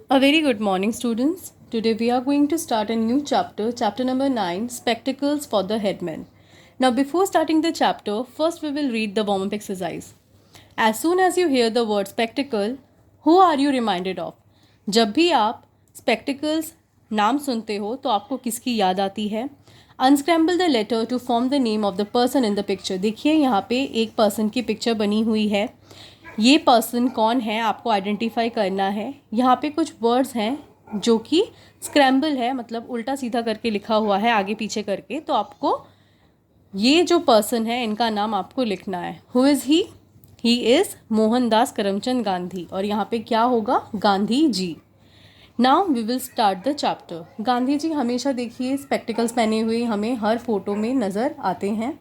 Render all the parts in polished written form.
A very good morning, students. Today we are going to start a new chapter, chapter number 9, Spectacles for the Headman. Now, before starting the chapter, first we will read the warm up exercise. As soon as you hear the word spectacle, who are you reminded of? जब भी आप spectacles नाम सुनते हो तो आपको किसकी याद आती है? Unscramble the letter to form the name of the person in the picture. देखिए यहाँ पे एक पर्सन की पिक्चर बनी हुई है. ये पर्सन कौन है आपको आइडेंटिफाई करना है. यहाँ पे कुछ वर्ड्स हैं जो कि स्क्रैम्बल है, मतलब उल्टा सीधा करके लिखा हुआ है आगे पीछे करके. तो आपको ये जो पर्सन है इनका नाम आपको लिखना है. Who is he? He is Mohandas Karamchand Gandhi. और यहाँ पे क्या होगा? Gandhi ji. Now we will start the chapter. Gandhi ji हमेशा देखिए स्पेक्टिकल्स पहने हुए हमें हर फोटो में नज़र आते हैं.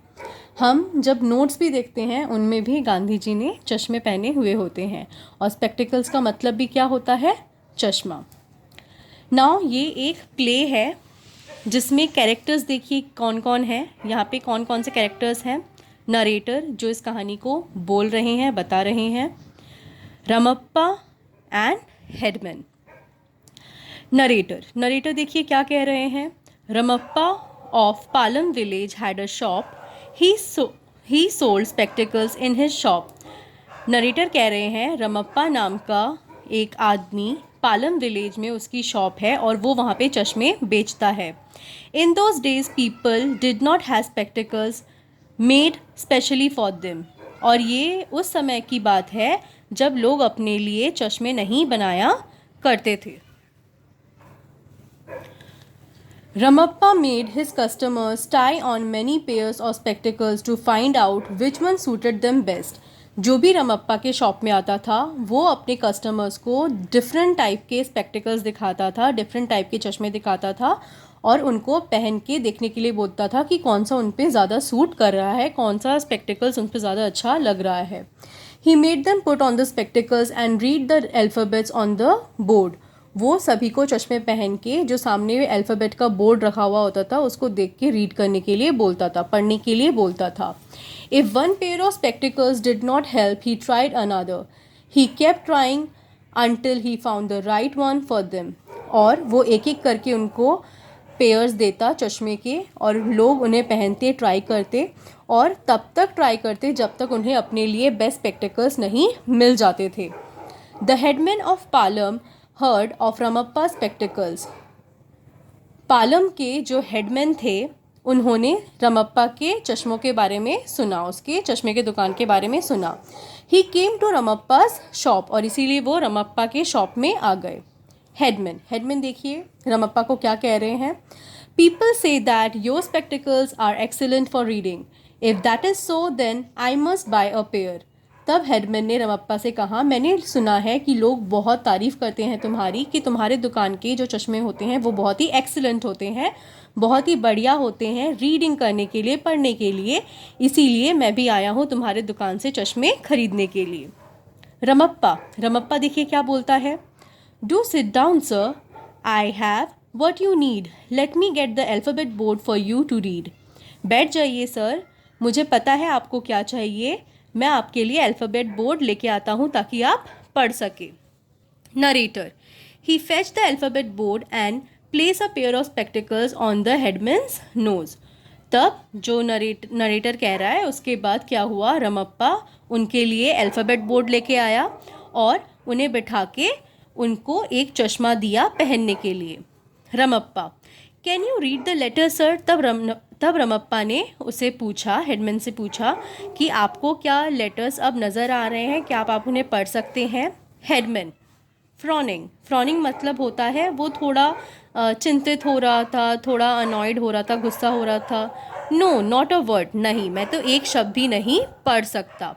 हम जब नोट्स भी देखते हैं उनमें भी गांधी जी ने चश्मे पहने हुए होते हैं. और स्पेक्टिकल्स का मतलब भी क्या होता है? चश्मा. नाउ ये एक प्ले है जिसमें कैरेक्टर्स देखिए कौन कौन है. यहाँ पे कौन कौन से कैरेक्टर्स हैं? नरेटर जो इस कहानी को बोल रहे हैं, बता रहे हैं. Ramappa and headman. नरेटर देखिए क्या कह रहे हैं. Ramappa of Palam village had a shop. He sold spectacles in his shop. Narrator कह रहे हैं रमप्पा नाम का एक आदमी पालम विलेज में उसकी शॉप है और वो वहाँ पे चश्मे बेचता है. In those days people did not have spectacles made specially for them. और ये उस समय की बात है जब लोग अपने लिए चश्मे नहीं बनाया करते थे. Ramappa made his customers tie on many pairs of spectacles to find out which one suited them best. जो भी रमप्पा के शॉप में आता था वो अपने कस्टमर्स को डिफरेंट टाइप के स्पेक्टिकल्स दिखाता था, डिफरेंट टाइप के चश्मे दिखाता था और उनको पहन के देखने के लिए बोलता था कि कौन सा उन पे ज़्यादा सूट कर रहा है, कौन सा स्पेक्टिकल्स उन पे ज़्यादा अच्छा लग रहा है. He made them put on the spectacles and read the alphabets on the board. वो सभी को चश्मे पहन के जो सामने अल्फ़ाबेट का बोर्ड रखा हुआ होता था उसको देख के रीड करने के लिए बोलता था, पढ़ने के लिए बोलता था. If one pair of spectacles did not help he tried another. He kept trying until he found the right one for them. और वो एक एक करके उनको पेयर्स देता चश्मे के और लोग उन्हें पहनते, ट्राई करते और तब तक ट्राई करते जब तक उन्हें अपने लिए बेस्ट स्पेक्टिकल्स नहीं मिल जाते थे. The headman of Palam heard of Ramappa spectacles. Palam के जो हेडमैन थे उन्होंने रमप्पा के चश्मों के बारे में सुना, उसके चश्मे के दुकान के बारे में सुना. ही केम टू रमप्पास शॉप. और इसीलिए वो रमप्पा के शॉप में आ गए. हेडमैन देखिए रमप्पा को क्या कह रहे हैं. People say that your spectacles are excellent for reading. If that is so then I must buy a pair. तब हेडमैन ने रमप्पा से कहा मैंने सुना है कि लोग बहुत तारीफ़ करते हैं तुम्हारी कि तुम्हारे दुकान के जो चश्मे होते हैं वो बहुत ही एक्सीलेंट होते हैं, बहुत ही बढ़िया होते हैं रीडिंग करने के लिए, पढ़ने के लिए. इसीलिए मैं भी आया हूँ तुम्हारे दुकान से चश्मे खरीदने के लिए. रमप्पा देखिए क्या बोलता है. Do sit down sir. I have what you need. Let me get the alphabet board for you to read. बैठ जाइए सर, मुझे पता है आपको क्या चाहिए. मैं आपके लिए अल्फ़ाबेट बोर्ड लेके आता हूँ ताकि आप पढ़ सके. Narrator. He fetch the alphabet board and place a pair of spectacles on the headman's nose. तब जो नरेटर कह रहा है उसके बाद क्या हुआ, रमप्पा उनके लिए अल्फ़ाबेट बोर्ड लेके आया और उन्हें बिठा के उनको एक चश्मा दिया पहनने के लिए. Ramappa. Can you read the letter sir. तब रमप्पा ने उसे पूछा, हेडमैन से पूछा कि आपको क्या लेटर्स अब नज़र आ रहे हैं, क्या आप उन्हें पढ़ सकते हैं. हेडमैन. फ्रॉनिंग मतलब होता है वो थोड़ा चिंतित हो रहा था, थोड़ा अनॉयड हो रहा था, गुस्सा हो रहा था. No not a word. नहीं, मैं तो एक शब्द भी नहीं पढ़ सकता.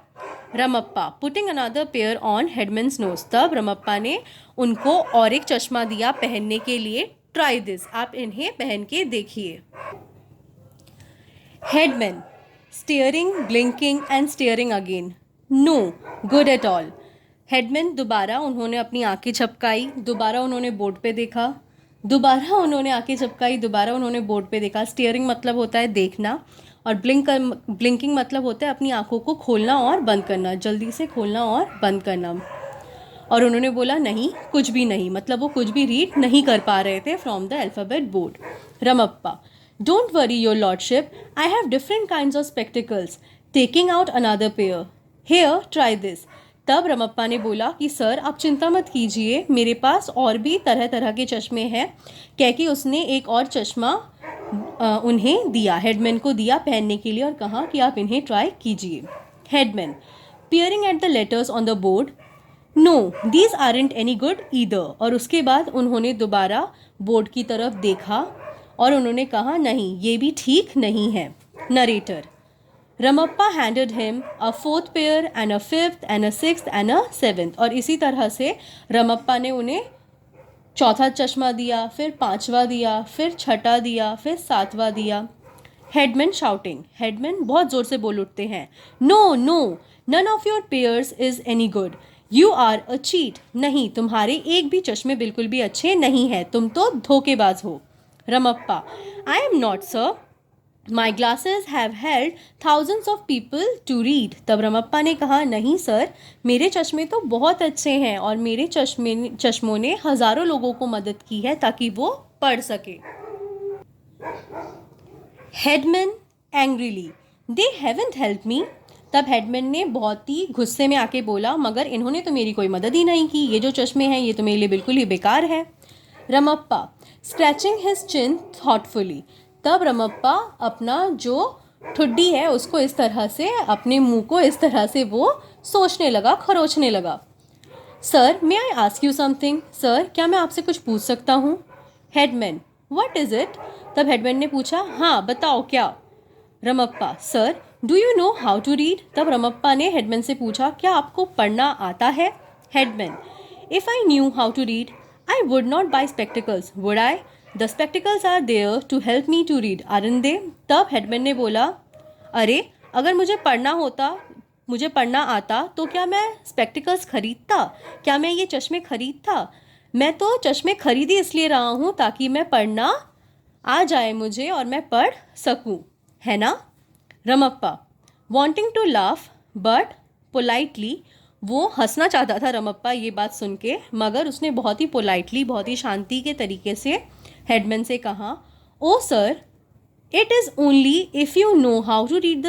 Ramappa. Putting another pair on headman's nose. तब रमप्पा ने उनको और एक चश्मा दिया पहनने के लिए. Try this. आप इन्हें पहन के देखिए. Headman. Staring, blinking and staring again. No good at all. Headman. दोबारा उन्होंने अपनी आंखें झपकाई, दोबारा उन्होंने बोर्ड पे देखा, दोबारा उन्होंने आंखें झपकाई, दोबारा उन्होंने बोर्ड पे देखा. स्टेयरिंग मतलब होता है देखना और ब्लिंकिंग मतलब होता है अपनी आंखों को खोलना और बंद करना, जल्दी से खोलना और बंद करना. और उन्होंने बोला नहीं, कुछ भी नहीं, मतलब वो कुछ भी रीड नहीं कर पा रहे थे from the alphabet board. Ramappa, don't worry your lordship, I have different kinds of spectacles, taking out another pair, here try this. तब रमप्पा ने बोला कि सर आप चिंता मत कीजिए, मेरे पास और भी तरह तरह के चश्मे हैं। कह के उसने एक और चश्मा उन्हें दिया, हेडमैन को दिया पहनने के लिए और कहा कि आप इन्हें ट्राई कीजिए। Headman, peering at the letters on the board, no, these aren't any good either। और उसके बाद उन्होंने दोबारा बोर्ड की तरफ देखा और उन्होंने कहा नहीं, ये भी ठीक नहीं है। Narrator, Ramappa handed him a fourth pair and a fifth and a sixth and a seventh. और इसी तरह से रमप्पा ने उन्हें चौथा चश्मा दिया, फिर पांचवा दिया, फिर छठा दिया, फिर सातवां दिया। हेडमैन शाउटिंग, हेडमैन बहुत ज़ोर से बोल उठते हैं, no no, none of your pairs is any good, you are a cheat. नहीं, तुम्हारे एक भी चश्मे बिल्कुल भी अच्छे नहीं हैं, तुम तो धोखेबाज हो। Ramappa, I am not sir, my glasses have held thousands of people to read. तब रमप्पा ने कहा नहीं सर, मेरे चश्मे तो बहुत अच्छे हैं और मेरे चश्मों ने हज़ारों लोगों को मदद की है ताकि वो पढ़ सके। Headman angrily, they haven't help me. तब हेडमैन ने बहुत ही गुस्से में आके बोला, मगर इन्होंने तो मेरी कोई मदद ही नहीं की, ये जो चश्मे हैं ये तो मेरे लिए बिल्कुल ही बेकार है। रमप्पा, स्क्रैचिंग हिज चिन थॉटफुली। तब रमप्पा अपना जो ठुड्डी है उसको इस तरह से, अपने मुंह को इस तरह से वो सोचने लगा, खरोचने लगा। Sir, may I ask you something, sir क्या मैं आपसे कुछ पूछ सकता हूँ। Headman, what is it. तब हेडमैन ने पूछा, हाँ बताओ क्या। Ramappa, sir do you know how to read. तब रमप्पा ने हेडमैन से पूछा, क्या आपको पढ़ना आता है। Headman, if I knew how to read I would not buy spectacles, would I. The spectacles are there to help me to read, aren't they. तब हेडमैन ने बोला, अरे अगर मुझे पढ़ना आता तो क्या मैं स्पेक्टिकल्स खरीदता, क्या मैं ये चश्मे खरीदता। मैं तो चश्मे खरीद ही इसलिए रहा हूँ ताकि मैं पढ़ना आ जाए मुझे और मैं पढ़ सकूँ, है ना। Ramappa, wanting to laugh but politely, वो हंसना चाहता था रमप्पा ये बात सुन के, मगर उसने बहुत ही पोलाइटली, बहुत ही शांति के तरीके से हेडमैन से कहा, oh sir, it is only if you know how to read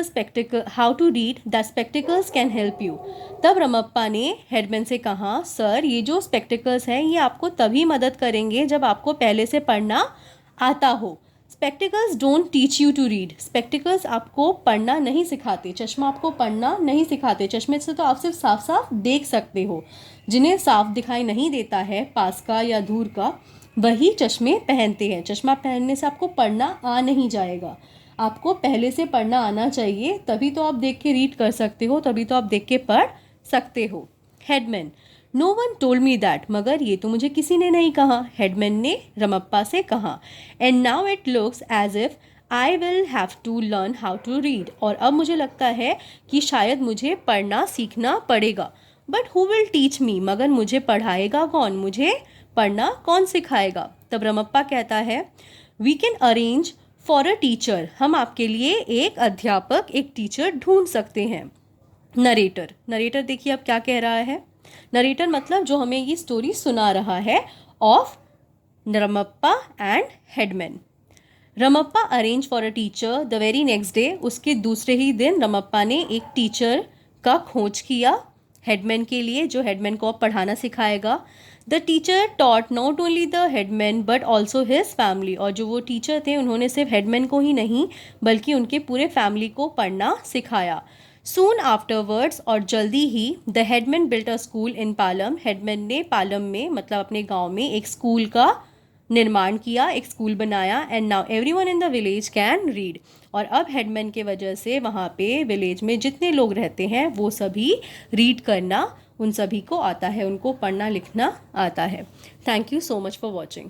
the spectacles can help you. तब रमप्पा ने हेडमैन से कहा, सर ये जो स्पेक्टिकल्स हैं ये आपको तभी मदद करेंगे जब आपको पहले से पढ़ना आता हो। Spectacles don't teach you to read, spectacles आपको पढ़ना नहीं सिखाते, चश्मा आपको पढ़ना नहीं सिखाते। चश्मे से तो आप सिर्फ साफ साफ देख सकते हो, जिन्हें साफ दिखाई नहीं देता है पास का या दूर का, वही चश्मे पहनते हैं। चश्मा पहनने से आपको पढ़ना आ नहीं जाएगा, आपको पहले से पढ़ना आना चाहिए, तभी तो आप देख के रीड कर सकते हो, तभी तो आप देख के पढ़ सकते हो। Headman, no one told me that, मगर ये तो मुझे किसी ने नहीं कहा। हेडमैन ने रमप्पा से कहा, and now it looks as if I will have to learn how to read, और अब मुझे लगता है कि शायद मुझे पढ़ना सीखना पड़ेगा। But who will teach me, मगर मुझे पढ़ाएगा कौन, मुझे पढ़ना कौन सिखाएगा। तब रमप्पा कहता है, we can arrange for a teacher, हम आपके लिए एक अध्यापक, एक टीचर ढूंढ सकते हैं। नरेटर, नरेटर देखिए अब क्या कह रहा है। नरेटर मतलब जो हमें ये स्टोरी सुना रहा है of Ramappa and headman. Ramappa arrange for a teacher the very next day, उसके दूसरे ही दिन रमप्पा ने एक टीचर का खोज किया हेडमैन के लिए, जो हेडमैन को अब पढ़ाना सिखाएगा। The teacher taught not only the headman but also his family, और जो वो टीचर थे उन्होंने सिर्फ हेडमैन को ही नहीं बल्कि उनके पूरे फैमिली को पढ़ना सिखाया। सून आफ्टरवर्ड्स, और जल्दी ही, the headman built a school in Palam, headman ने पालम में मतलब अपने गांव में एक स्कूल का निर्माण किया, एक स्कूल बनाया। And now everyone in the village can read, और अब हेडमैन के वजह से वहाँ पे विलेज में जितने लोग रहते हैं वो सभी रीड करना उन सभी को आता है, उनको पढ़ना लिखना आता है। Thank you so much for watching.